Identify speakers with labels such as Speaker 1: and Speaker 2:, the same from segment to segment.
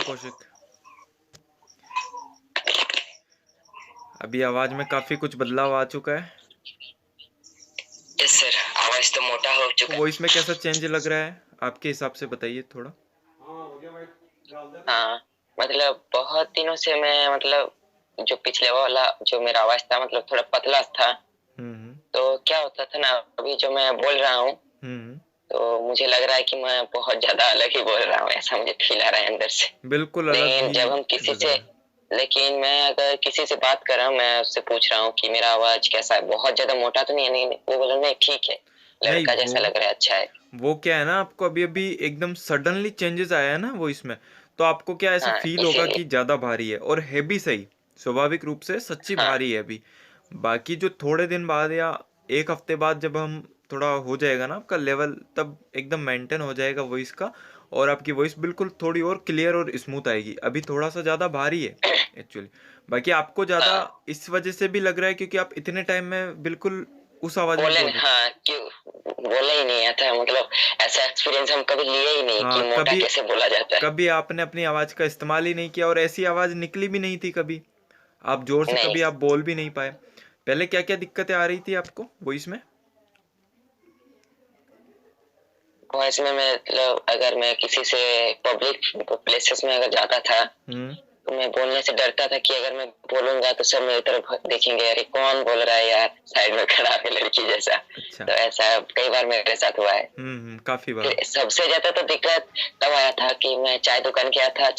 Speaker 1: कौशिक। अभी आवाज में काफी कुछ बदलाव आ चुका है।
Speaker 2: यस सर, आवाज तो मोटा हो चुका है।
Speaker 1: वॉइस में कैसा चेंज लग रहा है आपके हिसाब से, बताइए थोड़ा।
Speaker 2: हाँ, मतलब बहुत दिनों से मैं जो पिछले वाला जो मेरा आवाज था थोड़ा पतला था।
Speaker 1: हम्म
Speaker 2: तो क्या होता था ना, अभी जो मैं बोल रहा हूँ
Speaker 1: हम्म
Speaker 2: तो मुझे लग रहा है कि मैं बहुत ज्यादा अलग ही बोल रहा हूँ, ऐसा मुझे फील आ रहा है अंदर से।
Speaker 1: बिल्कुल अलग
Speaker 2: लेकिन
Speaker 1: ही
Speaker 2: जब हम किसी
Speaker 1: लग
Speaker 2: से
Speaker 1: रहा है।
Speaker 2: लेकिन मैं अगर किसी से बात कर रहा हूँ, मैं उससे पूछ रहा हूँ कि मेरा आवाज कैसा है, बहुत ज्यादा मोटा तो नहीं है? नहीं, वो बोला नहीं ठीक है,
Speaker 1: नहीं,
Speaker 2: लड़का
Speaker 1: वो
Speaker 2: जैसा लग रहा है, अच्छा है।
Speaker 1: वो क्या है ना, आपको अभी अभी एकदम सडनली चेंजेस आया है ना वो इसमें। तो आपको क्या ऐसा
Speaker 2: हाँ,
Speaker 1: फील होगा कि
Speaker 2: इसीलिए।
Speaker 1: ज्यादा भारी है, और है भी सही। स्वाभाविक रूप से सच्ची
Speaker 2: हाँ,
Speaker 1: भारी है अभी। बाकी जो थोड़े दिन बाद या एक हफ्ते बाद जब हम थोड़ा हो जाएगा ना आपका लेवल, तब एकदम मेंटेन हो जाएगा वॉइस का। और आपकी वॉइस बिल्कुल थोड़ी और क्लियर और स्मूथ आएगी। अभी थोड़ा सा ज़्यादा भारी है एक्चुअली। बाकी आपको ज़्यादा
Speaker 2: हाँ,
Speaker 1: इस वजह से भी लग रहा है क्योंकि आप इतने टाइम में बिल्कुल उस आवाज़ में
Speaker 2: बोले
Speaker 1: बोल
Speaker 2: न,
Speaker 1: रहे थे।
Speaker 2: हाँ, क्यों बोला ही नहीं आता, ऐसा एक्सपीरियंस हम कभी लिए ही नहीं कि
Speaker 1: हाँ,
Speaker 2: मोटा
Speaker 1: कभी
Speaker 2: कैसे बोला जाता है।
Speaker 1: कभी आपने अपनी आवाज़ का इस्तेमाल ही नहीं किया, और ऐसी आवाज़ निकली भी नहीं थी कभी। आप जोर से
Speaker 2: नहीं,
Speaker 1: कभी आप बोल भी नहीं पाए। पहले क्या क्या दिक्कतें आ रही थी आपको वॉइस में?
Speaker 2: वॉइस में अगर मैं किसी से पब्लिक प्लेसेस में अगर जाता था
Speaker 1: हम्म
Speaker 2: तो मैं बोलने से डरता था कि अगर मैं बोलूंगा तो सब मेरी तरफ देखेंगे, अरे कौन बोल रहा है यार, साइड में खड़ा है लड़की जैसा।
Speaker 1: अच्छा।
Speaker 2: तो ऐसा कई बार मेरे साथ हुआ है।
Speaker 1: काफी बार।
Speaker 2: फिर सबसे ज्यादा तो दिक्कत तब आया था कि मैं चाय दुकान गया था,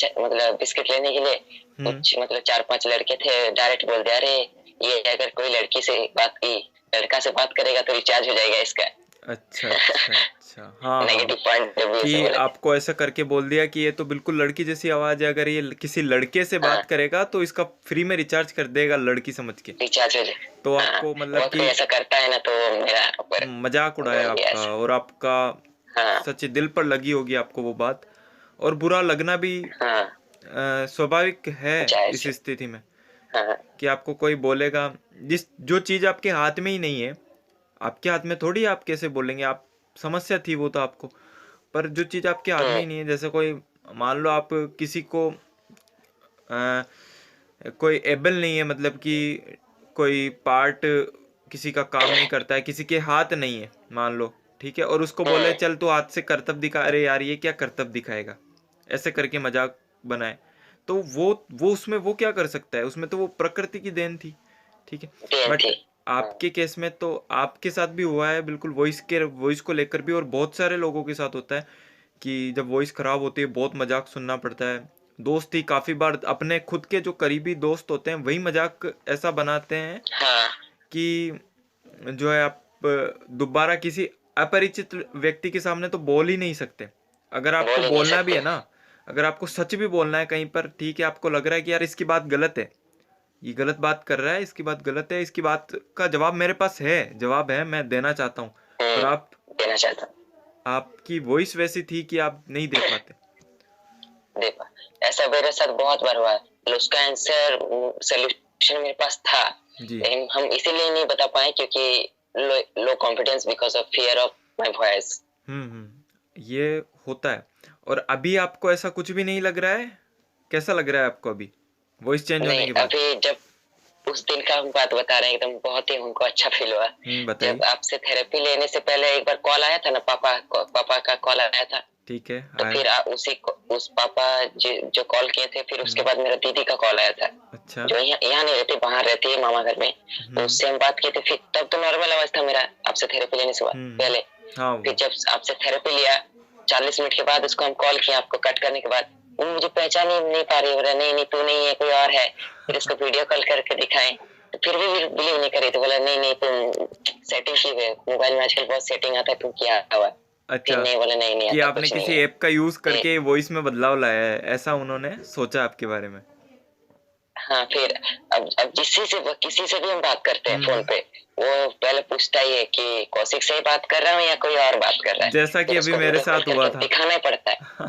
Speaker 2: बिस्किट लेने के लिए।
Speaker 1: हम्म
Speaker 2: कुछ 4-5 लड़के थे, डायरेक्ट बोल दिया, अरे ये अगर कोई लड़की से बात की, लड़का से बात करेगा तो रिचार्ज हो जाएगा इसका।
Speaker 1: अच्छा अच्छा अच्छा, हाँ हाँ।
Speaker 2: नेगेटिव पॉइंट ऑफ व्यू से
Speaker 1: कि
Speaker 2: बोले थे।
Speaker 1: आपको ऐसा करके बोल दिया कि ये तो बिल्कुल लड़की जैसी आवाज है, अगर ये किसी लड़के से बात
Speaker 2: हाँ,
Speaker 1: करेगा तो इसका फ्री में रिचार्ज कर देगा, लड़की समझ के।
Speaker 2: रिचार्ज हो जाए।
Speaker 1: तो
Speaker 2: हाँ,
Speaker 1: आपको मतलब
Speaker 2: बहुत कोई
Speaker 1: कि
Speaker 2: ऐसा करता है ना, तो मेरा ऊपर
Speaker 1: मजाक उड़ाया
Speaker 2: बोल दिया
Speaker 1: आपका,
Speaker 2: ऐसा।
Speaker 1: और आपका
Speaker 2: हाँ,
Speaker 1: सच दिल पर लगी होगी आपको वो बात। और बुरा लगना भी
Speaker 2: हाँ,
Speaker 1: स्वाभाविक है
Speaker 2: जायज
Speaker 1: इस
Speaker 2: है।
Speaker 1: स्थिति में।
Speaker 2: हाँ,
Speaker 1: कि आपको कोई बोलेगा, जिस जो चीज़ आपके हाथ में ही नहीं है, आपके हाथ में थोड़ी आप कैसे बोलेंगे आप। समस्या थी वो तो आपको। पर जो चीज़ आपके हाथ में
Speaker 2: हम्म,
Speaker 1: ही नहीं है, जैसे कोई मान लो आप किसी को अ, कोई एबल नहीं है, मतलब कि कोई पार्ट किसी का काम नहीं करता है, किसी के हाथ नहीं है मान लो, ठीक है, और उसको बोले
Speaker 2: हम्म,
Speaker 1: चल तू हाथ से करतब दिखा, अरे यार ये क्या करतब दिखाएगा, ऐसे करके मजाक बनाए। तो वो उसमें वो क्या कर सकता है, उसमें तो वो प्रकृति की देन थी, ठीक है।
Speaker 2: देन
Speaker 1: बट
Speaker 2: थी। हाँ,
Speaker 1: आपके केस में तो आपके साथ भी हुआ है बिल्कुल, वॉइस को लेकर भी, और बहुत सारे लोगों के साथ होता है कि जब वॉइस खराब होती है बहुत मजाक सुनना पड़ता है। दोस्त ही काफी बार अपने खुद के जो करीबी दोस्त होते हैं वही मजाक ऐसा बनाते हैं
Speaker 2: हाँ,
Speaker 1: कि जो है आप दोबारा किसी अपरिचित व्यक्ति के सामने तो बोल ही नहीं सकते। अगर आपको
Speaker 2: बोल ही नहीं
Speaker 1: बोलना भी
Speaker 2: सकते।
Speaker 1: है ना, अगर आपको सच भी बोलना है कहीं पर, ठीक है, आपको लग रहा है कि यार इसकी बात गलत है, ये गलत बात कर रहा है, इसकी बात गलत है, इसकी बात का जवाब मेरे पास है, जवाब है, मैं देना चाहता हूँ, पर
Speaker 2: देना चाहता हूँ।
Speaker 1: आपकी वॉइस वैसी थी कि आप नहीं दे पाते।
Speaker 2: देखो, ऐसा मेरे साथ बहुत बार हुआ है, उसका आंसर सोल्यूशन मेरे पास था,
Speaker 1: जी।
Speaker 2: लेकिन हम इसीलिए नहीं बता पाए क्योंकि low confidence because of fear of my voice.
Speaker 1: ये होता है। और अभी आपको ऐसा कुछ भी नहीं लग रहा है? कैसा लग रहा है आपको अभी वॉइस चेंज होने
Speaker 2: नहीं,
Speaker 1: के बाद?
Speaker 2: अभी जब उस दिन का हम बात बता रहे हैं, एकदम बहुत ही हमको अच्छा फील हुआ।
Speaker 1: बताइए।
Speaker 2: जब आपसे थेरेपी लेने से पहले एक बार कॉल आया था ना, पापा का कॉल आया था।
Speaker 1: ठीक है,
Speaker 2: तो
Speaker 1: आया।
Speaker 2: फिर उस पापा जो कॉल किए थे, फिर उसके
Speaker 1: हम्म
Speaker 2: बाद मेरा दीदी का कॉल आया था,
Speaker 1: अच्छा।
Speaker 2: जो यहाँ नहीं रहती, बाहर रहती है मामा घर में। तो
Speaker 1: हम्म
Speaker 2: उससे हम बात किए थे, फिर तब तो नॉर्मल आवाज था मेरा, आपसे थेरेपी लेने से पहले।
Speaker 1: हाँ
Speaker 2: फिर
Speaker 1: वो।
Speaker 2: जब आपसे थेरेपी लिया, 40 मिनट के बाद उसको हम कॉल किया, आपको कट करने के बाद, वो मुझे पहचान ही नहीं पा रही, बोला नहीं नहीं तू नहीं है, कोई और है। फिर उसको वीडियो कॉल करके दिखाएं, तो फिर भी बिलीव नहीं करे, तो बोला नहीं नहीं तुम सेटिंग की है, मोबाइल में आजकल बहुत सेटिंग आता है, तुम किया हुआ। फिर
Speaker 1: अच्छा,
Speaker 2: नहीं, बोला नहीं नहीं
Speaker 1: कि
Speaker 2: ऐसा
Speaker 1: आपने
Speaker 2: कुछ नहीं
Speaker 1: किसी
Speaker 2: है।
Speaker 1: ऐप का यूज
Speaker 2: फिर
Speaker 1: करके वॉइस में बदलाव लाया है, ऐसा उन्होंने सोचा आपके बारे में?
Speaker 2: हाँ, फिर अब किसी से भी हम बात करते हैं फोन
Speaker 1: हम्म
Speaker 2: पे, वो पहले पूछता ही है कि कौशिक से ही बात कर रहा हूँ या कोई और बात कर रहा है।
Speaker 1: जैसा कि
Speaker 2: फिर
Speaker 1: अभी
Speaker 2: उसको
Speaker 1: मेरे
Speaker 2: वीडियो कॉल
Speaker 1: साथ हुआ
Speaker 2: करके
Speaker 1: था।
Speaker 2: दिखाना ही पड़ता है,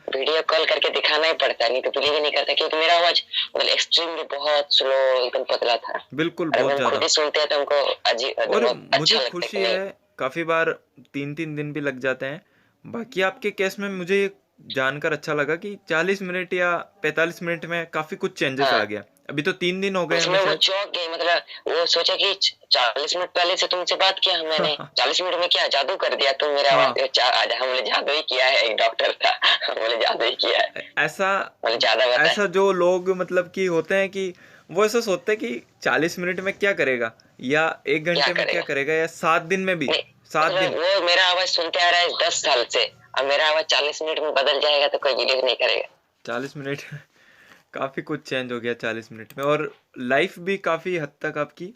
Speaker 2: वीडियो कॉल करके दिखाना ही पड़ता है, नहीं तो बिलीव ही नहीं करता, क्योंकि मेरा आवाज एक्सट्रीमली बहुत स्लो, एकदम पतला था।
Speaker 1: बिल्कुल,
Speaker 2: और अब
Speaker 1: बहुत
Speaker 2: हम खुद
Speaker 1: ज्यादा।
Speaker 2: ही सुनते हैं तो हमको अजीब,
Speaker 1: और
Speaker 2: एकदम
Speaker 1: मुझे
Speaker 2: अच्छा लगता है
Speaker 1: खुशी
Speaker 2: कि नहीं।
Speaker 1: है, काफ़ी बार 3-3 दिन भी लग जाते हैं। बाकी आपके केस में मुझे जानकर अच्छा लगा कि 40 मिनट या 45 मिनट में काफी कुछ चेंजेस आ
Speaker 2: हाँ,
Speaker 1: गया। अभी तो 3 दिन हो गए हमें
Speaker 2: उसमें वो
Speaker 1: शायद।
Speaker 2: चौंक गई, मतलब वो सोचा कि 40 मिनट पहले से तुमसे बात किया मैंने, 40 मिनट में क्या जादू कर दिया तुम मेरे आवाज
Speaker 1: हाँ,
Speaker 2: बोले जादू ही किया है, एक डॉक्टर था बोले जादू ही किया है,
Speaker 1: ऐसा
Speaker 2: बोले ज्यादा बताए।
Speaker 1: ऐसा जो लोग मतलब कि होते हैं कि वो ऐसा सोचते हैं कि 40 मिनट में क्या करेगा, या एक
Speaker 2: क्या
Speaker 1: घंटे में क्या
Speaker 2: करेगा?
Speaker 1: करेगा, या 7 दिन में भी।
Speaker 2: नहीं,
Speaker 1: 7 दिन।
Speaker 2: मतलब वो मेरा आवाज सुनते आ रहा है 10 साल से, अब मेरा आवाज 40 मिनट में बदल जाएगा तो कोई बिलीव नहीं करेगा।
Speaker 1: 40 मिनट काफी कुछ चेंज हो गया 40 मिनट में, और लाइफ भी काफी हद तक आपकी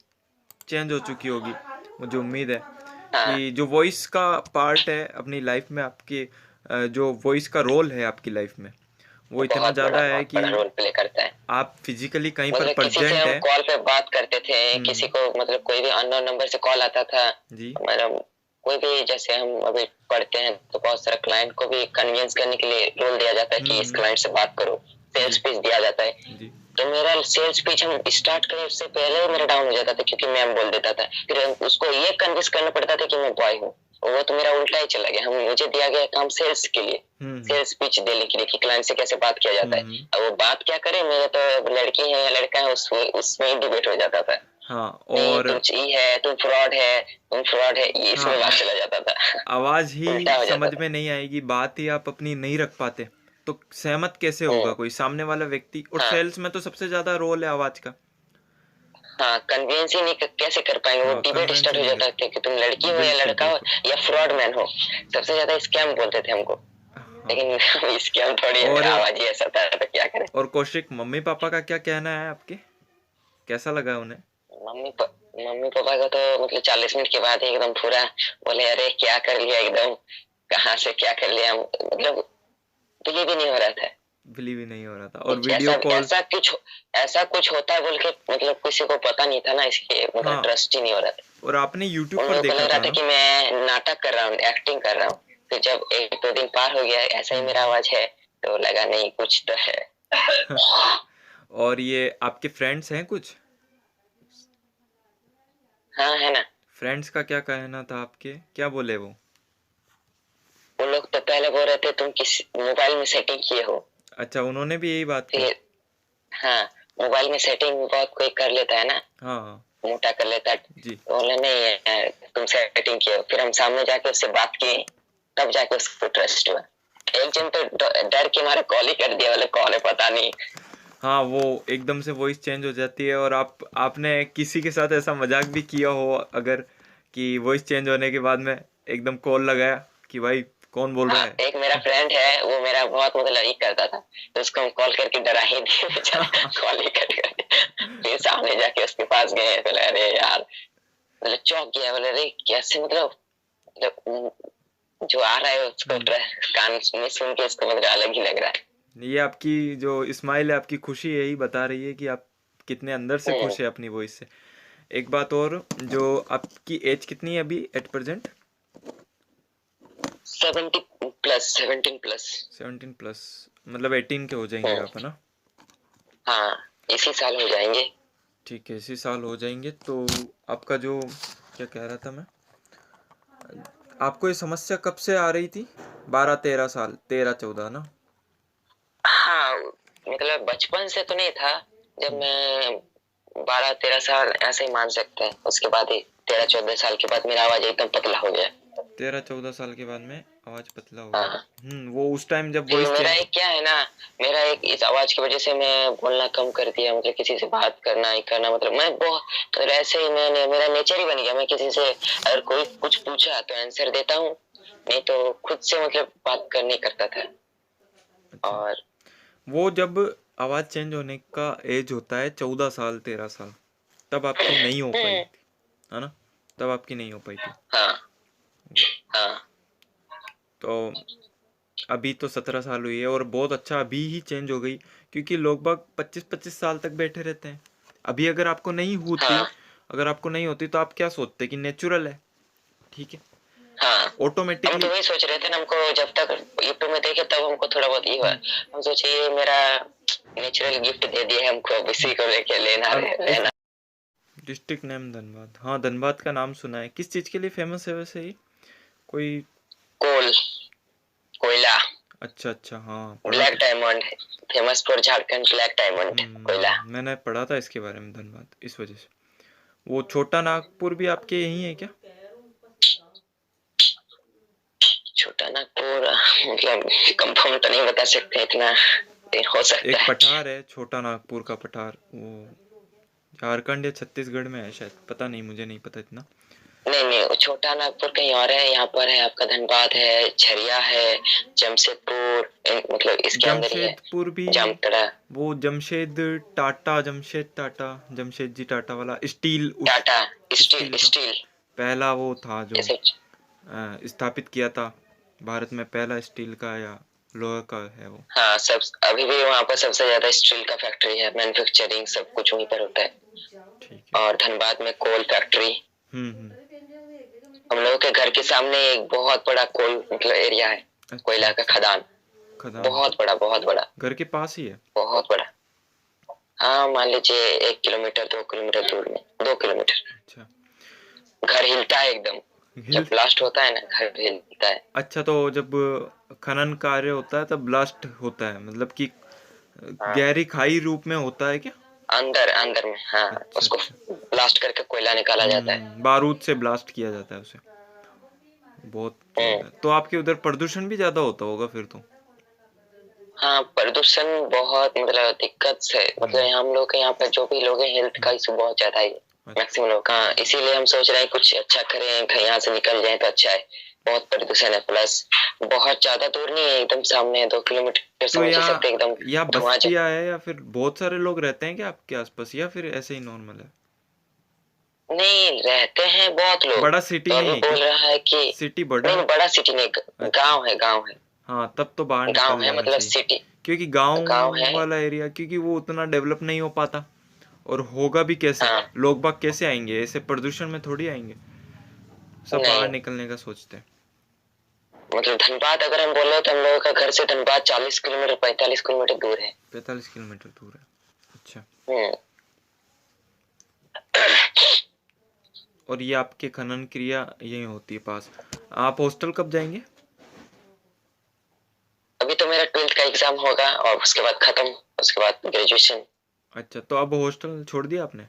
Speaker 1: चेंज हो चुकी होगी। मुझे उम्मीद है
Speaker 2: हाँ,
Speaker 1: कि जो वॉइस का पार्ट है अपनी लाइफ में आपके, जो वॉइस का रोल है आपकी लाइफ में, वो इतना ज़्यादा है
Speaker 2: बहुत
Speaker 1: कि
Speaker 2: बड़ा रोल प्ले करता है।
Speaker 1: आप फिजिकली कहीं पर
Speaker 2: मतलब किसी से
Speaker 1: प्रेजेंट
Speaker 2: हम
Speaker 1: है।
Speaker 2: कॉल पे बात करते थे, किसी
Speaker 1: हम्म।
Speaker 2: को मतलब कोई भी अननोन नंबर से कॉल आता था,
Speaker 1: जी।
Speaker 2: मतलब कोई भी, जैसे हम अभी पढ़ते हैं तो बहुत सारा क्लाइंट को भी कन्विंस करने के लिए रोल दिया जाता है कि इस
Speaker 1: हम्म।
Speaker 2: क्लाइंट से बात करो, सेल्स
Speaker 1: जी।
Speaker 2: पिच दिया जाता है।
Speaker 1: जी।
Speaker 2: तो मेरा सेल्स पिच हम स्टार्ट करें उससे पहले ही मेरा डाउन हो जाता था, क्योंकि मैम बोल देता था, फिर उसको ये कन्विंस करना पड़ता था कि मैं बॉय हूँ, वो तो मेरा उल्टा ही चला गया। हम मुझे दिया गया काम सेल्स के लिए,
Speaker 1: हम्म।
Speaker 2: सेल्स पिच देने के लिए कि क्लाइंट से कैसे बात किया जाता है।
Speaker 1: हम्म।
Speaker 2: अब वो बात क्या करे, मेरे तो लड़की है या लड़का है उसमें ही डिबेट हो जाता था।
Speaker 1: हाँ।
Speaker 2: नहीं
Speaker 1: और
Speaker 2: तुम ये है, तुम फ्रॉड है, ये
Speaker 1: हाँ,
Speaker 2: इसमें बात चला जाता था
Speaker 1: आवाज ही
Speaker 2: उल्टा हो
Speaker 1: समझ
Speaker 2: जाता था।
Speaker 1: में नहीं आएगी, बात ही आप अपनी नहीं रख पाते, तो सहमत कैसे होगा
Speaker 2: हम्म,
Speaker 1: कोई सामने वाला व्यक्ति। और
Speaker 2: हाँ
Speaker 1: सेल्स में तो सबसे ज्यादा रोल है आवाज का।
Speaker 2: हाँ, कन्विंस ही नहीं कैसे कर पाएंगे, वो
Speaker 1: हाँ,
Speaker 2: डिबेट
Speaker 1: कन्विंस
Speaker 2: स्टार्ट
Speaker 1: ही
Speaker 2: हो
Speaker 1: नहीं
Speaker 2: जाता
Speaker 1: कर।
Speaker 2: है कि तुम लड़की हो या
Speaker 1: बिल्कुल
Speaker 2: लड़का हो
Speaker 1: बिल्कुल।
Speaker 2: या फ्रॉड मैन हो। सबसे ज्यादा स्कैम बोलते थे हमको,
Speaker 1: हाँ।
Speaker 2: लेकिन स्कैम थोड़ी है,
Speaker 1: और
Speaker 2: मेरा आवाज ही ऐसा था तो क्या करें।
Speaker 1: कौशिक, मम्मी पापा का क्या कहना है आपके, कैसा लगा उन्हें?
Speaker 2: मम्मी पापा को तो मतलब 40 मिनट के बाद ही एकदम पूरा बोले, अरे क्या कर लिया, एकदम कहाँ से क्या कर लिया, मतलब बिलीव भी नहीं हो रहा था।
Speaker 1: बिलीव ही नहीं हो रहा था, और
Speaker 2: कुछ
Speaker 1: वीडियो
Speaker 2: ऐसा
Speaker 1: कॉल।
Speaker 2: ऐसा कुछ होता है बोल के मतलब किसी को पता नहीं था ना, इसके मतलब
Speaker 1: हाँ,
Speaker 2: ट्रस्ट ही नहीं हो रहा था।
Speaker 1: और आपने यूट्यूब
Speaker 2: उन
Speaker 1: पर
Speaker 2: लोगों को
Speaker 1: देखा
Speaker 2: लग रहा
Speaker 1: था
Speaker 2: था
Speaker 1: ना?
Speaker 2: कि मैं नाटक कर रहा हूँ, एक्टिंग कर रहा हूँ। फिर जब 1-2 दिन पार हो गया, ऐसा ही मेरा
Speaker 1: हम्म।
Speaker 2: आवाज है, तो लगा नहीं कुछ तो है।
Speaker 1: और ये आपके फ्रेंड्स हैं कुछ?
Speaker 2: हाँ, है ना।
Speaker 1: फ्रेंड्स का क्या कहना था आपके, क्या बोले वो?
Speaker 2: वो लोग तो पहले बोल रहे थे तुम किस मोबाइल में सेटिंग किए हो।
Speaker 1: अच्छा, उन्होंने भी यही बात कही?
Speaker 2: फिर हाँ, मोबाइल में सेटिंग बहुत कोई कर लेता है ना,
Speaker 1: हाँ हाँ।
Speaker 2: मोटा कर लेता है।
Speaker 1: जी।
Speaker 2: तो बोले नहीं है, तुम सेटिंग किए हो। फिर हम सामने जाके उससे बात किए, तब जाके उसको ट्रस्ट हुआ। एक जन तो डर के मारे कॉल ही कर दिया, बोले कौन है पता नहीं।
Speaker 1: हाँ, वो एकदम से वॉइस चेंज हो जाती है, और आपने किसी के साथ ऐसा मजाक भी किया हो अगर, कि वॉइस चेंज होने के बाद में एकदम कॉल लगाया कि भाई कौन बोल रहा
Speaker 2: हाँ,
Speaker 1: है?
Speaker 2: एक मेरा फ्रेंड है, वो मेरा बहुत मतलब ये करता था, तो उसको हम कॉल करके डरा ही दिए, बेचारा कॉल ही कट कर दिया। फिर सामने जाके उसके पास गए, बोले अरे यार, बोले चौंक गया, बोले अरे कैसे, मतलब जो आ रहा है उसको
Speaker 1: हम्म।
Speaker 2: कान में सुन के उसको मतलब अलग ही लग रहा है।
Speaker 1: ये आपकी जो स्माइल है, आपकी खुशी यही बता रही है कि आप कितने अंदर से
Speaker 2: हम्म,
Speaker 1: खुश है अपनी वॉइस से। एक बात और, जो आपकी एज कितनी है अभी एट प्रेजेंट?
Speaker 2: 70+, 17+।
Speaker 1: 17+, मतलब 18 के हो जाएंगे
Speaker 2: हम्म,
Speaker 1: आप, है ना?
Speaker 2: हाँ, इसी साल हो जाएंगे।
Speaker 1: ठीक है, इसी साल हो जाएंगे तो आपका जो, क्या कह रहा था मैं, आपको ये समस्या कब से आ रही थी? 12-13 साल, 13-14 ना?
Speaker 2: हाँ, मतलब बचपन से तो नहीं था, जब
Speaker 1: हम्म।
Speaker 2: मैं 12-13 साल ऐसे ही मान सकते हैं, उसके बाद ही 13-14 साल के बाद मेरा आवाज एकदम पतला हो गया।
Speaker 1: 13-14 साल के बाद में आवाज पतला हो गया।
Speaker 2: हाँ,
Speaker 1: वो उस टाइम जब
Speaker 2: फिर
Speaker 1: वॉइस
Speaker 2: मेरा
Speaker 1: चेंज।
Speaker 2: एक क्या है ना, मेरा एक इस आवाज की वजह से मैं बोलना कम कर दिया, मतलब किसी से बात करना ही करना, मतलब मैं बहुत, मतलब ऐसे ही मैंने, मेरा नेचर ही बन गया, मैं किसी से अगर कोई कुछ पूछा तो आंसर देता हूँ, नहीं तो खुद से मतलब बात कर नहीं करता था।
Speaker 1: अच्छा,
Speaker 2: और
Speaker 1: वो जब आवाज चेंज होने का एज होता है 14 साल 13 साल, तब आपकी नहीं हो पाई थी, है ना? तब आपकी नहीं हो पाई थी।
Speaker 2: हाँ हाँ
Speaker 1: तो अभी तो 17 साल हुई है, और बहुत अच्छा अभी ही चेंज हो गई, क्योंकि लोग बाग 25-25 साल तक बैठे रहते हैं। अभी अगर आपको नहीं होती,
Speaker 2: हाँ
Speaker 1: अगर आपको नहीं होती तो आप क्या सोचते कि नेचुरल है, ठीक है,
Speaker 2: हाँ, हम तो
Speaker 1: ऑटोमेटिकली।
Speaker 2: वही सोच रहे थे ना, हमको जब तक यूट्यूब में देखे तब हमको थोड़ा बहुत ये हुआ, हम सोचे ये मेरा नेचुरल गिफ्ट दे दिया है हमको, अब इसी को लेके लेना
Speaker 1: अब इस
Speaker 2: लेना।
Speaker 1: डिस्ट्रिक्ट नेम धनबाद, हाँ धनबाद का नाम सुना है। किस चीज़ के लिए फेमस है वैसे ये, कोई?
Speaker 2: कोल, कोयला।
Speaker 1: अच्छा अच्छा, हाँ पढ़ा
Speaker 2: ब्लैक
Speaker 1: था।
Speaker 2: Diamond, famous for Jharkhand black diamond कोयला।
Speaker 1: मैंने पढ़ा था इसके बारे में, धनबाद, इस वजह से। वो छोटा नागपुर भी आपके यही है क्या?
Speaker 2: छोटा नागपुर मतलब कंफर्म तो नहीं बता सकते इतना, लेकिन हो सकता
Speaker 1: एक
Speaker 2: है।
Speaker 1: पठार है, छोटा नागपुर का पठार, वो झारखंड या छत्तीसगढ़ में है शायद, पता नहीं, मुझे नहीं पता इतना।
Speaker 2: नहीं नहीं, वो छोटा नागपुर कहीं और है, यहाँ पर है आपका धनबाद है, झरिया है, जमशेदपुर, मतलब इसके अंदर ही है,
Speaker 1: जमशेदपुर भी,
Speaker 2: जामताड़ा।
Speaker 1: वो जमशेद टाटा, जमशेद टाटा, जमशेद जी टाटा वाला स्टील, उस
Speaker 2: टाटा स्टील,
Speaker 1: स्टील का
Speaker 2: स्टील
Speaker 1: पहला वो था जो
Speaker 2: जैसे।
Speaker 1: स्थापित किया था भारत में, पहला स्टील का या लोहा का है वो।
Speaker 2: हाँ, सब अभी भी वहाँ पर सबसे ज्यादा स्टील का फैक्ट्री है, मैन्युफैक्चरिंग सब कुछ वहीं पर होता है।
Speaker 1: ठीक है।
Speaker 2: और धनबाद में कोल फैक्ट्री।
Speaker 1: हम्म।
Speaker 2: हम लोगों के घर के सामने एक बहुत बड़ा कोल मतलब एरिया है,
Speaker 1: अच्छा
Speaker 2: कोयला का
Speaker 1: अच्छा,
Speaker 2: खदान।
Speaker 1: खदान।
Speaker 2: बहुत बड़ा, बहुत बड़ा,
Speaker 1: घर के पास ही है?
Speaker 2: बहुत बड़ा। हाँ, मान लीजिए 1 किलोमीटर 2 किलोमीटर दूर में, 2 किलोमीटर।
Speaker 1: अच्छा।
Speaker 2: घर हिलता है एकदम,
Speaker 1: हिल
Speaker 2: जब ब्लास्ट होता है ना घर हिलता है।
Speaker 1: अच्छा, तो जब खनन कार्य होता है तब ब्लास्ट होता है, मतलब कि
Speaker 2: हाँ,
Speaker 1: गहरी खाई रूप में होता है क्या?
Speaker 2: अंदर अंदर में, हाँ।
Speaker 1: अच्छा
Speaker 2: उसको
Speaker 1: अच्छा।
Speaker 2: ब्लास्ट करके कोयला निकाला जाता है।
Speaker 1: बारूद से ब्लास्ट किया जाता है उसे। बहुत
Speaker 2: हम्म।
Speaker 1: ज्यादा, तो आपके उधर प्रदूषण भी ज्यादा होता होगा फिर तो।
Speaker 2: हाँ, प्रदूषण बहुत मतलब दिक्कत से, मतलब हम लोग के यहाँ पे जो भी लोग हैं हेल्थ का इशू बहुत ज्यादा है,
Speaker 1: अच्छा।
Speaker 2: मैक्सिमम लोग का। इसीलिए हम सोच रहे हैं कुछ अच्छा करें, कहीं यहाँ से निकल जाए तो अच्छा है। बहुत प्रदूषण है, प्लस बहुत ज्यादा दूर नहीं है, एकदम सामने है, 2 किलोमीटर
Speaker 1: तो
Speaker 2: समझ ही सकते हैं, एकदम
Speaker 1: यहाँ
Speaker 2: धुआं।
Speaker 1: बस्तियाँ है या फिर बहुत सारे लोग रहते हैं क्या आपके आसपास, या फिर ऐसे ही नॉर्मल है?
Speaker 2: नहीं, रहते हैं बहुत लोग।
Speaker 1: बड़ा सिटी
Speaker 2: तो
Speaker 1: नहीं
Speaker 2: अभी
Speaker 1: है क्या?
Speaker 2: बोल रहा है कि
Speaker 1: सिटी बड़ा
Speaker 2: नहीं
Speaker 1: है?
Speaker 2: नहीं, बड़ा सिटी नहीं,
Speaker 1: अच्छा।
Speaker 2: गांव है, गांव है।
Speaker 1: हाँ, तब तो बाहर
Speaker 2: गांव
Speaker 1: निकल
Speaker 2: है
Speaker 1: जाना
Speaker 2: मतलब
Speaker 1: चाहिए,
Speaker 2: सिटी,
Speaker 1: क्योंकि गांव
Speaker 2: गांव है।
Speaker 1: वाला एरिया, क्योंकि वो उतना डेवलप नहीं हो पाता, और होगा भी कैसे?
Speaker 2: हाँ,
Speaker 1: लोग बाग कैसे आएंगे ऐसे प्रदूषण में? थोड़ी आएंगे, सब बाहर
Speaker 2: नहीं
Speaker 1: निकलने का सोचते हैं।
Speaker 2: मतलब धनबाद अगर हम बोले तो हम लोगों का घर से धनबाद 40 किलोमीटर 45 किलोमीटर दूर है।
Speaker 1: 45 किलोमीटर दूर है? अच्छा।
Speaker 2: हम्म।
Speaker 1: और ये आपके खनन क्रिया यही होती है पास? आप हॉस्टल कब जाएंगे?
Speaker 2: अभी तो मेरा 12th का एग्जाम होगा और उसके बाद खत्म, उसके बाद ग्रेजुएशन।
Speaker 1: अच्छा, तो अब हॉस्टल छोड़ दिया आपने?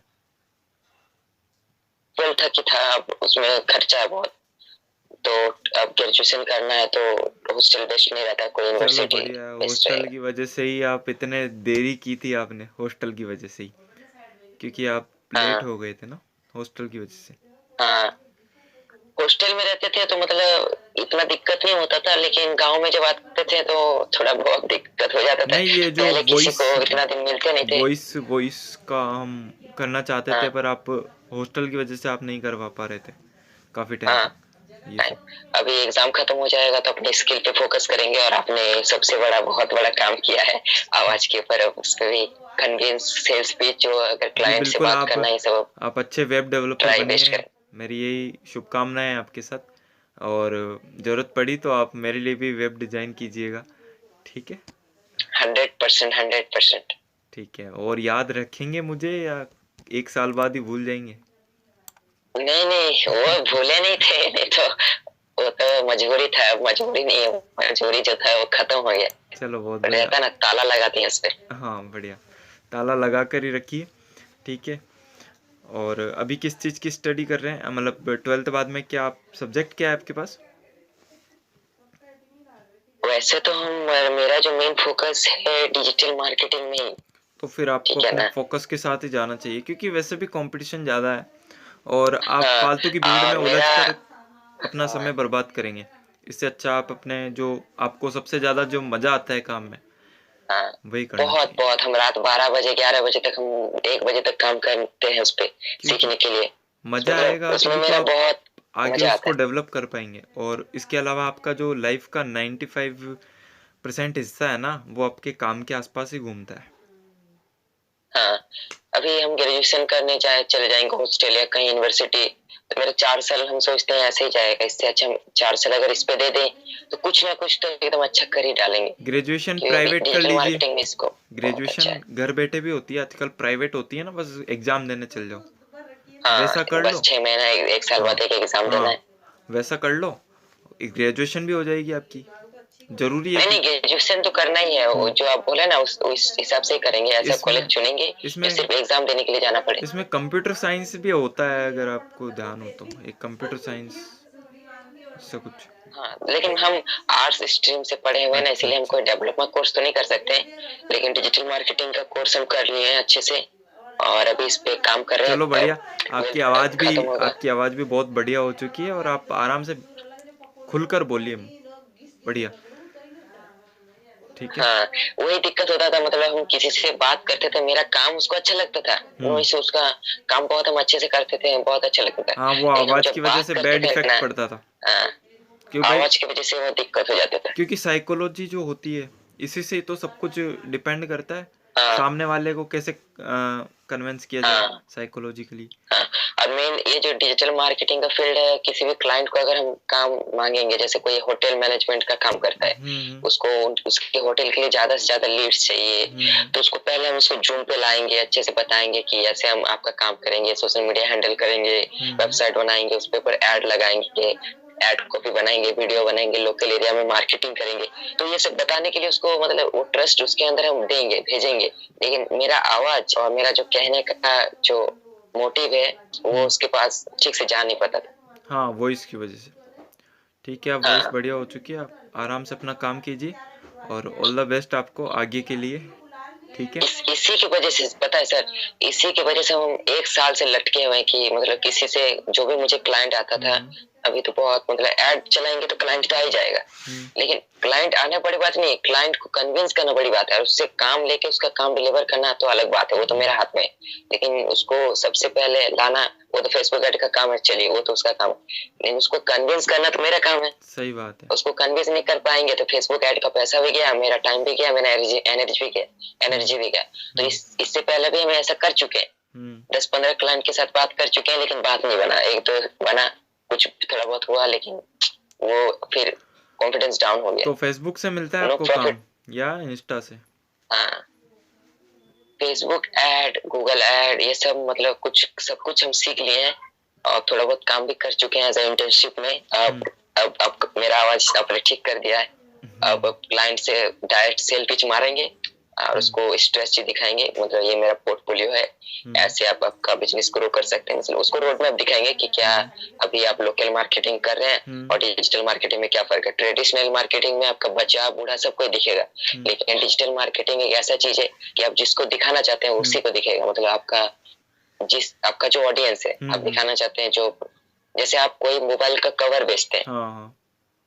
Speaker 2: 12th तक ही था, अब उसमें खर्चा है बहुत, तो अब ग्रेजुएशन करना है तो हॉस्टल बेस्ट नहीं रहता, कोई
Speaker 1: चलो
Speaker 2: यूनिवर्सिटी
Speaker 1: बढ़िया है,
Speaker 2: बेस्ट
Speaker 1: हॉस्टल
Speaker 2: रहेगा।
Speaker 1: की वजह से ही आप इतने देरी की थी, आपने हॉस्टल की वजह से ही, क्योंकि आप लेट
Speaker 2: हाँ
Speaker 1: हो गए थे ना हॉस्टल की वजह से।
Speaker 2: हाँ, हॉस्टल में रहते थे तो मतलब इतना दिक्कत नहीं होता था, लेकिन गांव में जब आते थे तो थोड़ा बहुत दिक्कत हो जाता था।
Speaker 1: नहीं, ये जो
Speaker 2: पहले किसी
Speaker 1: वॉइस
Speaker 2: को इतना दिन मिलते नहीं थे।
Speaker 1: वॉइस वॉइस का हम करना चाहते थे,
Speaker 2: हाँ
Speaker 1: पर आप हॉस्टल की वजह से आप नहीं करवा पा रहे थे काफ़ी टाइम
Speaker 2: हाँ,
Speaker 1: तक ये सब।
Speaker 2: अभी एग्जाम खत्म हो जाएगा तो अपने स्किल पे फोकस करेंगे, और आपने सबसे बड़ा बहुत बड़ा काम किया है आवाज के ऊपर, अब उस पे भी कन्विंस सेल्स पिच, जो अगर
Speaker 1: जी
Speaker 2: क्लाइंट से
Speaker 1: बिल्कुल,
Speaker 2: बात करना है सब
Speaker 1: आप अच्छे वेब डेवलपर
Speaker 2: ट्राई बेस्ट
Speaker 1: बनिए,
Speaker 2: करें।
Speaker 1: मेरी यही शुभकामनाएं हैं आपके साथ। और ज़रूरत पड़ी तो आप मेरे लिए भी वेब डिज़ाइन कीजिएगा, ठीक है?
Speaker 2: 100%, 100%।
Speaker 1: ठीक है, और याद रखेंगे मुझे या एक साल बाद ही भूल जाएंगे?
Speaker 2: नहीं नहीं, वो भूले नहीं थे, नहीं तो वो तो मजबूरी था, अब मजबूरी नहीं है, मजबूरी जो था वो खत्म हो गया।
Speaker 1: चलो बहुत
Speaker 2: तो
Speaker 1: बढ़िया।
Speaker 2: रहता ना, ताला लगा दिया उस पे।
Speaker 1: हाँ बढ़िया, ताला लगा कर ही रखिए, ठीक है? और अभी किस चीज़ की स्टडी कर रहे हैं, मतलब 12th बाद में क्या आप, सब्जेक्ट क्या है आपके पास?
Speaker 2: वैसे तो हम, मेरा जो मेन फोकस है डिजिटल मार्केटिंग में ही।
Speaker 1: तो फिर आपको
Speaker 2: ठीक है
Speaker 1: अपने
Speaker 2: ना।
Speaker 1: फोकस के साथ ही जाना चाहिए, क्योंकि वैसे भी कंपटीशन ज़्यादा है, और आप
Speaker 2: हाँ,
Speaker 1: फालतू की भीड़ में
Speaker 2: और
Speaker 1: उलझ
Speaker 2: मेरा,
Speaker 1: कर अपना समय
Speaker 2: हाँ
Speaker 1: बर्बाद करेंगे। इससे अच्छा आप अपने जो, आपको सबसे ज़्यादा जो मज़ा आता है काम में,
Speaker 2: हाँ,
Speaker 1: वही करना
Speaker 2: बहुत
Speaker 1: चाहिए।
Speaker 2: बहुत, हम रात 12 बजे 11 बजे तक, हम 1 बजे तक काम करते हैं उस पे
Speaker 1: क्योंकि
Speaker 2: सीखने के लिए।
Speaker 1: मज़ा
Speaker 2: मतलब
Speaker 1: आएगा
Speaker 2: उसमें
Speaker 1: तभी तो
Speaker 2: मेरा
Speaker 1: आप
Speaker 2: बहुत
Speaker 1: आगे
Speaker 2: मजा आता
Speaker 1: उसको
Speaker 2: है।
Speaker 1: डेवलप कर पाएंगे, और इसके अलावा आपका जो लाइफ का 95% हिस्सा है ना, वो आपके काम के आसपास ही घूमता है।
Speaker 2: हाँ, अभी हम ग्रेजुएशन करने चाहे चले जाएंगे ऑस्ट्रेलिया कहीं यूनिवर्सिटी, तो मेरे 4 साल हम सोचते हैं ऐसे ही जाएगा, इससे अच्छा हम 4 साल अगर इस पे दे दें तो कुछ ना कुछ तो एकदम अच्छा कर ही डालेंगे।
Speaker 1: ग्रेजुएशन
Speaker 2: क्योंकि अभी
Speaker 1: प्राइवेट कर
Speaker 2: डिजिटल
Speaker 1: लीजिए,
Speaker 2: मार्केटिंग में इसको बहुत अच्छा
Speaker 1: ग्रेजुएशन
Speaker 2: है।
Speaker 1: घर बैठे भी होती है आजकल, प्राइवेट होती है ना, बस एग्ज़ाम देने चल जाओ,
Speaker 2: हाँ,
Speaker 1: वैसा कर
Speaker 2: बस
Speaker 1: लो।
Speaker 2: 6 महीना 1 साल
Speaker 1: हाँ
Speaker 2: बाद एक एग्जाम देना
Speaker 1: हाँ,
Speaker 2: है।
Speaker 1: वैसा कर लो, ग्रेजुएशन भी हो जाएगी आपकी। जरूरी है
Speaker 2: नहीं
Speaker 1: कि
Speaker 2: नहीं, ग्रेजुएशन तो करना ही है, वो जो आप बोले ना उस हिसाब से ही करेंगे। ऐसा कॉलेज
Speaker 1: इसमें
Speaker 2: चुनेंगे जो
Speaker 1: इसमें
Speaker 2: सिर्फ एग्जाम देने के लिए जाना पड़े।
Speaker 1: इसमें कंप्यूटर साइंस भी होता है, अगर आपको ध्यान हो तो, एक कंप्यूटर साइंस ऐसा कुछ।
Speaker 2: हाँ, लेकिन हम आर्ट्स स्ट्रीम से पढ़े हुए हैं ना,
Speaker 1: अच्छा
Speaker 2: इसलिए हम
Speaker 1: अच्छा,
Speaker 2: कोई डेवलपमेंट कोर्स तो नहीं कर सकते, लेकिन डिजिटल मार्केटिंग का कोर्स हम कर लिए हैं अच्छे से, और अभी इस पे काम कर रहे हैं।
Speaker 1: चलो बढ़िया।
Speaker 2: ट्वेल्थ ट्वेल्थ खत्म होगा।
Speaker 1: आपकी आवाज़ भी बहुत बढ़िया हो चुकी है, और आप आराम से खुलकर बोलिए, बढ़िया, ठीक है।
Speaker 2: हाँ, वही दिक्कत होता था, मतलब हम किसी से बात करते थे, मेरा काम उसको अच्छा लगता था,
Speaker 1: हम्म।
Speaker 2: वैसे उसका काम बहुत हम अच्छे से करते थे, बहुत अच्छा लगता था,
Speaker 1: हाँ, वो
Speaker 2: लेकिन हम
Speaker 1: आवाज़ की
Speaker 2: जब
Speaker 1: वजह
Speaker 2: बात
Speaker 1: से
Speaker 2: करते
Speaker 1: बैड
Speaker 2: थे
Speaker 1: इफेक्ट
Speaker 2: ना,
Speaker 1: पड़ता था।
Speaker 2: हाँ,
Speaker 1: क्यों भाई?
Speaker 2: आवाज की वजह से वो दिक्कत हो जाता था।
Speaker 1: क्योंकि साइकोलॉजी जो होती है, इसी से तो सब कुछ डिपेंड करता है,
Speaker 2: हाँ
Speaker 1: सामने वाले को कैसे कन्विंस किया जाए
Speaker 2: हाँ
Speaker 1: साइकोलॉजिकली।
Speaker 2: हाँ। और मेन ये जो डिजिटल मार्केटिंग का फील्ड है, किसी भी क्लाइंट को अगर हम काम मांगेंगे, जैसे कोई होटल मैनेजमेंट का काम करता है, उसको उसके होटल के लिए ज्यादा से ज्यादा लीड्स चाहिए, तो उसको पहले हम उसको जूम पे लाएंगे, अच्छे से बताएंगे कि ऐसे हम आपका काम करेंगे, सोशल मीडिया हैंडल करेंगे, वेबसाइट बनाएंगे, उस पर ऐड लगाएंगे, एड कॉपी बनाएंगे, वीडियो बनाएंगे, लोकल एरिया में मार्केटिंग करेंगे। तो ये सब बताने के लिए उसको, मतलब वो ट्रस्ट उसके अंदर हम देंगे, भेजेंगे, लेकिन मेरा आवाज और मेरा जो कहने का जो मोटिव है, वो उसके पास ठीक से जा नहीं पाता था।
Speaker 1: हाँ, वॉइस की वजह से। ठीक है, आप वॉइस
Speaker 2: हाँ,
Speaker 1: बढ़िया हो चुकी है, आप आराम से अपना काम कीजिए, और ऑल द बेस्ट आपको आगे के लिए, ठीक है।
Speaker 2: इसी की वजह से पता है सर, इसी की वजह से हम 1 साल से लटके हुए हैं कि मतलब किसी से जो भी मुझे क्लाइंट आता था, अभी तो बहुत, मतलब ऐड चलाएंगे तो क्लाइंट तो आ ही जाएगा, लेकिन क्लाइंट आना बड़ी बात नहीं है, क्लाइंट को कन्विंस करना बड़ी बात है, और उससे काम लेके उसका काम डिलीवर करना तो अलग बात है, वो तो मेरे हाथ में है, लेकिन उसको सबसे पहले लाना, वो तो फेसबुक ऐड का काम है, चलिए वो तो उसका काम है, लेकिन उसको कन्विंस करना तो मेरा काम है।
Speaker 1: सही बात है।
Speaker 2: उसको कन्विंस नहीं कर पाएंगे तो फेसबुक ऐड का पैसा भी गया, मेरा टाइम भी गया, मेरा एनर्जी भी गया। तो इससे पहले भी हम ऐसा कर चुके हैं, 10-15 क्लाइंट के साथ बात कर चुके हैं, लेकिन बात नहीं बना, एक तो बना, कुछ थोड़ा बहुत हुआ, लेकिन वो फिर कॉन्फिडेंस डाउन हो गया।
Speaker 1: तो फेसबुक से मिलता है
Speaker 2: नो
Speaker 1: आपको
Speaker 2: प्रॉफिट।
Speaker 1: काम, या इंस्टा से?
Speaker 2: हाँ, फेसबुक ऐड, गूगल ऐड, ये सब मतलब सब कुछ हम सीख लिए हैं, और थोड़ा बहुत काम भी कर चुके हैं एज इंटर्नशिप में। अब मेरा आवाज आपने ठीक कर दिया है, अब क्लाइंट से डायरेक्ट सेल पिच मारेंगे और उसको स्ट्रेटजी दिखाएंगे, मतलब ये मेरा पोर्टफोलियो है, ऐसे आप आपका बिजनेस ग्रो कर सकते हैं, मतलब उसको रोड मैप दिखाएंगे कि क्या अभी आप लोकल मार्केटिंग कर रहे हैं और डिजिटल मार्केटिंग में क्या फर्क है। ट्रेडिशनल मार्केटिंग में आपका बच्चा बूढ़ा सब कोई दिखेगा, लेकिन डिजिटल मार्केटिंग एक ऐसा चीज है कि आप जिसको दिखाना चाहते हैं उसी को दिखेगा, मतलब आपका जो ऑडियंस है, आप दिखाना चाहते हैं, जो जैसे आप कोई मोबाइल का कवर बेचते हैं,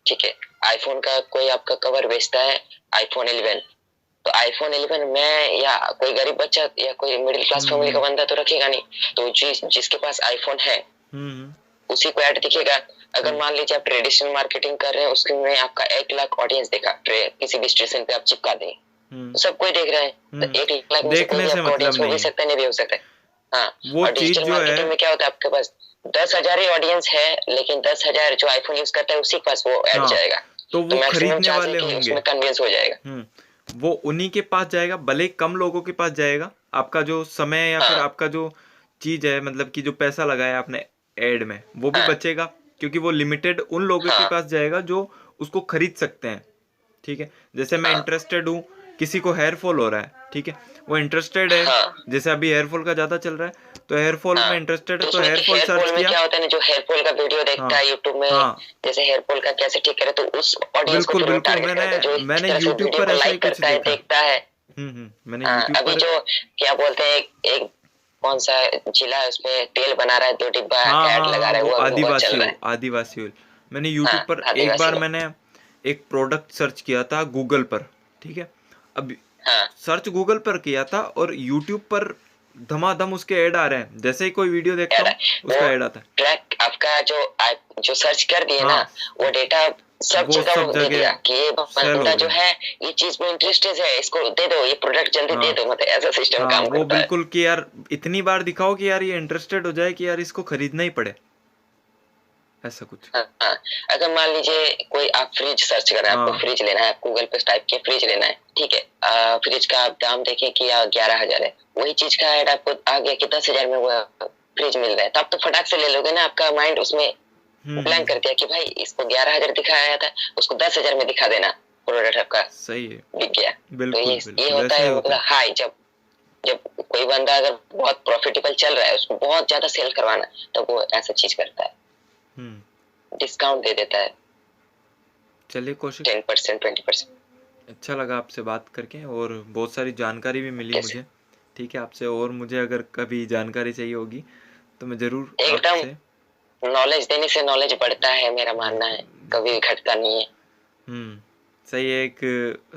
Speaker 2: ठीक है, आईफोन का कोई आपका कवर बेचता है, आईफोन 11, तो आईफोन 11 में या कोई गरीब बच्चा या कोई मिडिल क्लास फैमिली का बंदा तो रखेगा नहीं, तो जिसके पास आईफोन है उसी को ऐड दिखेगा। अगर मान लीजिए आप ट्रेडिशनल मार्केटिंग कर रहे हैं, उसके में आपका 1 लाख ऑडियंस देखा, किसी भी स्टेशन पे आप चिपका दें, तो सब कोई देख रहा है, तो 1 लाख में से कोई भी आपका ऑडियंस हो भी सकता है, नहीं भी हो सकता है। हाँ,
Speaker 1: वो
Speaker 2: और
Speaker 1: चीज
Speaker 2: डिजिटल
Speaker 1: जो है,
Speaker 2: मार्केटिंग में क्या होता है, आपके पास 10,000 ही ऑडियंस है, लेकिन 10,000 जो आईफोन यूज करता है उसी के पास वो ऐड जाएगा,
Speaker 1: तो वो खरीदने वाले
Speaker 2: होंगे,
Speaker 1: होंगे,
Speaker 2: उसमें कन्विंस हो जाएगा,
Speaker 1: वो उन्हीं के पास जाएगा, भले ही कम लोगों के पास जाएगा। आपका जो समय या फिर आपका जो चीज है, मतलब कि जो पैसा लगाया आपने एड में, वो भी बचेगा, क्योंकि वो लिमिटेड उन लोगों के पास जाएगा जो उसको खरीद सकते हैं। ठीक है, जैसे मैं इंटरेस्टेड हूँ, किसी को हेयर फॉल हो रहा है, ठीक है, वो इंटरेस्टेड है, जैसे अभी हेयर फॉल का ज्यादा चल रहा है, तो हेयर फॉल में इंटरेस्टेड है, तो हेयर फॉल सर्च किया।
Speaker 2: क्या होता है ना, जो हेयर फॉल का वीडियो देखता है यूट्यूब में, जैसे हेयर फॉल का कैसे ठीक करे, तो उस ऑडियंस को
Speaker 1: बिल्कुल
Speaker 2: टारगेट करता है, जो
Speaker 1: मैंने यूट्यूब पर ऐसा ही कुछ देखा,
Speaker 2: देखता है।
Speaker 1: मैंने यूट्यूब
Speaker 2: अभी
Speaker 1: पर,
Speaker 2: जो क्या बोलते हैं, एक कौन सा जिला है उसमें तेल बना रहा है, 2 डिब्बा ऐड लगा रहा है, वो बहुत चल रहा है,
Speaker 1: आदिवासी ओil। मैंने यूट्यूब पर एक बार मैंने एक प्रोडक्ट सर्च किया था गूगल पर, ठीक है, अब सर्च गूगल पर किया था और यूट्यूब पर धमाधम उसके ऐड आ रहे हैं, जैसे ही कोई वीडियो देखता हूँ उसका ऐड आता है।
Speaker 2: ट्रैक आपका जो सर्च कर दिए ना, वो डेटा सब जगह वो दे दिया कि ये बंदा जो है ये चीज में इंटरेस्टेड है, इसको दे दो, ये प्रोडक्ट जल्दी दे दो, मतलब ऐसा सिस्टम काम करता है।
Speaker 1: वो बिल्कुल कि यार इतनी बार दिखाओ कि यार ये इंटरेस्टेड हो जाए कि यार इसको खरीदना ही पड़े, ऐसा कुछ।
Speaker 2: अगर मान लीजिए कोई आप फ्रिज सर्च कर रहे हैं, आपको फ्रिज लेना है, गूगल पे टाइप किया फ्रिज लेना है, ठीक है, फ्रिज का आप दाम देखें कि 11,000 है, वही चीज का ऐड आपको आ गया कि 10,000 में वो फ्रिज मिल रहा है, तो आप तो फटाक से ले लोगे ना, आपका माइंड उसमें ब्लैंक कर दिया कि भाई इसको 11,000 दिखाया था, उसको 10,000 में दिखा देना, प्रोडक्ट आपका
Speaker 1: सही है,
Speaker 2: बिक गया। तो
Speaker 1: बिल्कुल
Speaker 2: ये
Speaker 1: बिल्कुल
Speaker 2: होता
Speaker 1: ऐसा ही
Speaker 2: है
Speaker 1: होता
Speaker 2: मतलब
Speaker 1: है।
Speaker 2: हाई, जब जब कोई बंदा अगर बहुत प्रॉफिटेबल चल रहा है, उसको बहुत ज्यादा सेल करवाना है, तो वो ऐसा चीज करता है, डिस्काउंट दे देता है
Speaker 1: चलिए कौशिक,
Speaker 2: 10%, 20%।
Speaker 1: अच्छा लगा आपसे बात करके और बहुत सारी जानकारी भी मिली
Speaker 2: कैसे?
Speaker 1: मुझे। ठीक है, आपसे और मुझे अगर कभी जानकारी चाहिए होगी तो मैं ज़रूर
Speaker 2: एकदम,
Speaker 1: आपसे।
Speaker 2: नॉलेज देने से नॉलेज बढ़ता है, मेरा मानना है,
Speaker 1: बिल्कुल
Speaker 2: कभी
Speaker 1: बिल्कुल।
Speaker 2: भी घटता नहीं है।
Speaker 1: सही है, एक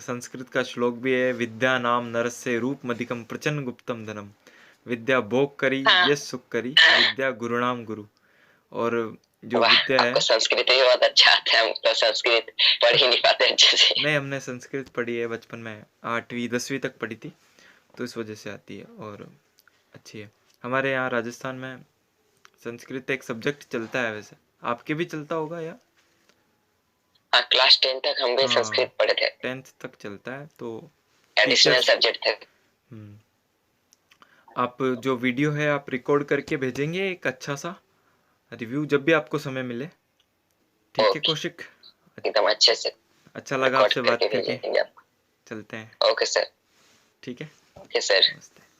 Speaker 1: संस्कृत का श्लोक भी है, विद्या नाम नरस्य रूप मधिकम प्रचन्न गुप्तम धनम, विद्या भोग करी
Speaker 2: हाँ।
Speaker 1: यश सुख करी, विद्या गुरुणाम गुरु। और जो
Speaker 2: वाह,
Speaker 1: विद्या है,
Speaker 2: आपको संस्कृत भी बहुत अच्छा आता है, हम तो संस्कृत पढ़ ही नहीं पाते अच्छे से।
Speaker 1: नहीं हमने संस्कृत पढ़ी है बचपन में, 8वीं 10वीं तक पढ़ी थी, तो इस वजह से आती है और अच्छी है। हमारे यहाँ राजस्थान में संस्कृत एक सब्जेक्ट चलता है, वैसे आपके भी चलता होगा या?
Speaker 2: हाँ, क्लास 10 तक हम भी
Speaker 1: हाँ,
Speaker 2: संस्कृत पढ़े थे,
Speaker 1: 10th तक चलता है तो
Speaker 2: एडिशनल
Speaker 1: टीचर्स।
Speaker 2: सब्जेक्ट थे।
Speaker 1: हम्म, आप जो वीडियो है आप रिकॉर्ड करके भेजेंगे एक अच्छा सा रिव्यू जब भी आपको समय मिले, ठीक है
Speaker 2: ओके,
Speaker 1: कौशिक?
Speaker 2: एकदम अच्छे से
Speaker 1: अच्छा लगा
Speaker 2: रिकॉर्ड
Speaker 1: आपसे बात
Speaker 2: करके
Speaker 1: करके,
Speaker 2: भेजेंगे आपको।
Speaker 1: चलते हैं,
Speaker 2: ओके सर।
Speaker 1: ठीक है,
Speaker 2: ओके सर।
Speaker 1: नमस्ते।